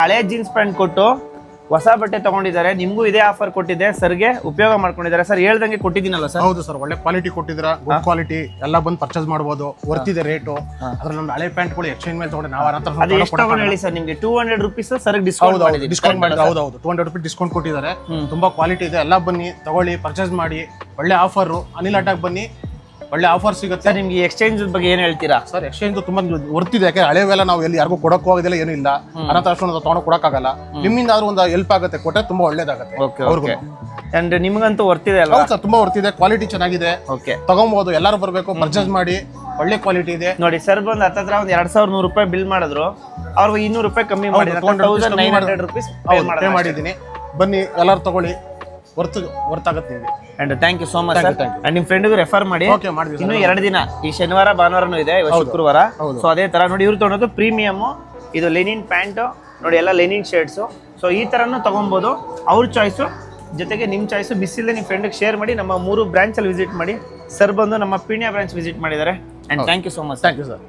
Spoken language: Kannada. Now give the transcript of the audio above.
ಹಳೆ ಜೀನ್ಸ್ ಪ್ಯಾಂಟ್ ಕೊಟ್ಟು ಹೊಸ ಬಟ್ಟೆ ತಗೊಂಡಿದ್ದಾರೆ. ನಿಮ್ಗೂ ಇದೇ ಆಫರ್ ಕೊಟ್ಟಿದೆ, ಸರ್ಗೆ ಉಪಯೋಗ ಮಾಡ್ಕೊಂಡಿದ್ದಾರೆ. ಸರ್ ಹೇಳ್ದಂಗೆ ಕೊಟ್ಟಿದ್ದೀನಲ್ಲ ಸರ್? ಹೌದು ಸರ್, ಒಳ್ಳೆ ಕ್ವಾಲಿಟಿ ಕೊಟ್ಟಿದ್ದೀರಾ, ಗುಡ್ ಕ್ವಾಲಿಟಿ, ಎಲ್ಲ ಬಂದು ಪರ್ಚೇಸ್ ಮಾಡಬಹುದು, ವರ್ತಿದೆ ರೇಟು. ಅದ್ರ ನಮ್ಮ ಹಳೆ ಪ್ಯಾಂಟ್ಗಳು ಎಕ್ಸ್ಚೇಂಜ್ ಮೇಲೆ ತಗೊಂಡು ನಾವು ಅದು ಎಷ್ಟು ತಗೊಂಡು ಹೇಳಿ ಸರ್? ನಿಮಗೆ 200 rupees ಸರ್ ಡಿಸ್ಕೌಂಟ್ ಮಾಡಿದ್ದೀವಿ. ಡಿಸ್ಕೌಂಟ್ ಮಾಡಿದ್ರೆ ಹೌದೌದು 200 ರೂಪಾಯಿ ಡಿಸ್ಕೌಂಟ್ ಕೊಟ್ಟಿದ್ದಾರೆ. ತುಂಬಾ ಕ್ವಾಲಿಟಿ ಇದೆ, ಎಲ್ಲ ಬನ್ನಿ ತಗೊಳ್ಳಿ, ಪರ್ಚೇಸ್ ಮಾಡಿ. ಒಳ್ಳೆ ಆಫರ್, ಅನಿಲ್ ಅಟ್ಟಾಕ್ ಬನ್ನಿ, ಒಳ್ಳೆ ಆಫರ್ ಸಿಗುತ್ತೆ. ಸರ್ ನಿಮ್ಗೆ ಎಕ್ಸ್ಚೇಂಜ್ ಬಗ್ಗೆ ಏನ್ ಹೇಳ್ತೀರಾ? ಸರ್ ಎಕ್ಸ್ಚೇಂಜ್ ತುಂಬಾ ವರ್ತಿದೆ, ಯಾಕೆ ಹಳೆವೆಲ್ಲ ನಾವು ಎಲ್ಲಿ ಯಾರಿಗೂ ಕೊಡಕ್ ಹೋಗೋದಿಲ್ಲ, ಏನು ಇಲ್ಲ, ಅನಾಥ ಆಶ್ರಮ ತಗೊಂಡು ಕೊಡಕ್ಕಾಗಲ್ಲ. ನಿಮ್ಮಿಂದ ಆದ್ರೂ ಒಂದು ಹೆಲ್ಪ್ ಆಗುತ್ತೆ, ಕೊಟ್ಟರೆ ತುಂಬಾ ಒಳ್ಳೇದಾಗುತ್ತೆ ಅವ್ರಿಗೂ. ಅಂಡ್ ನಿಮ್ಗಂತೂ ವರ್ತಿದೆ ಅಲ್ವಾ? ಹೌದು ಸರ್, ತುಂಬಾ ವರ್ತಿದೆ, ಕ್ವಾಲಿಟಿ ಚೆನ್ನಾಗಿದೆ. ಓಕೆ, ತಗೊಬಹುದು, ಎಲ್ಲರೂ ಬರಬೇಕು, ಪರ್ಚೇಸ್ ಮಾಡಿ, ಒಳ್ಳೆ ಕ್ವಾಲಿಟಿ ಇದೆ. ನೋಡಿ ಸರ್ ಬಂದು ಹತ್ರ ಒಂದು 2100 ರೂಪಾಯಿ ಬಿಲ್ ಮಾಡಿದ್ರು, ಅವ್ರಿಗೆ 200 ರೂಪಾಯಿ ಕಮ್ಮಿ ಮಾಡಿದ್ರೆ 1900 ರೂಪೀಸ್ ಪೇ ಮಾಡಿದ್ದೀನಿ. ಬನ್ನಿ ಎಲ್ಲರೂ ತಗೊಳ್ಳಿ, ವರ್ತಾಗತ್ತೆ ನಿಮಗೆ. And thank you so much sir. And ನಿಮ್ ಫ್ರೆಂಡ್ಗೂ ರೆಫರ್ ಮಾಡಿ. ಇನ್ನು 2 ದಿನ, ಈ ಶನಿವಾರ ಭಾನುವಾರನೂ ಇದೆ, ಶುಕ್ರವಾರ. ಸೊ ಅದೇ ತರ ನೋಡಿ, ಇವ್ರು ತಗೊಳೋದು ಪ್ರೀಮಿಯಮ್, ಇದು ಲೆನಿನ್ ಪ್ಯಾಂಟ್ ನೋಡಿ, ಎಲ್ಲ ಲೆನಿನ್ ಶರ್ಟ್ಸ್. ಸೊ ಈ ತರನು ತಗೊಬಹುದು, ಅವ್ರ ಚಾಯ್ಸು. ಜೊತೆಗೆ ನಿಮ್ಮ ಚಾಯ್ಸು ಬಿಸಿಲ್ಲದೆ ನಿಮ್ಮ ಫ್ರೆಂಡ್ಗೆ ಶೇರ್ ಮಾಡಿ. ನಮ್ಮ 3 ಬ್ರಾಂಚಲ್ಲಿ ವಿಸಿಟ್ ಮಾಡಿ. ಸರ್ ಬಂದು ನಮ್ಮ ಪೀಣ್ಯ ಬ್ರಾಂಚ್ ವಿಸಿಟ್ ಮಾಡಿದ್ದಾರೆ. And thank you so much. Thank you sir.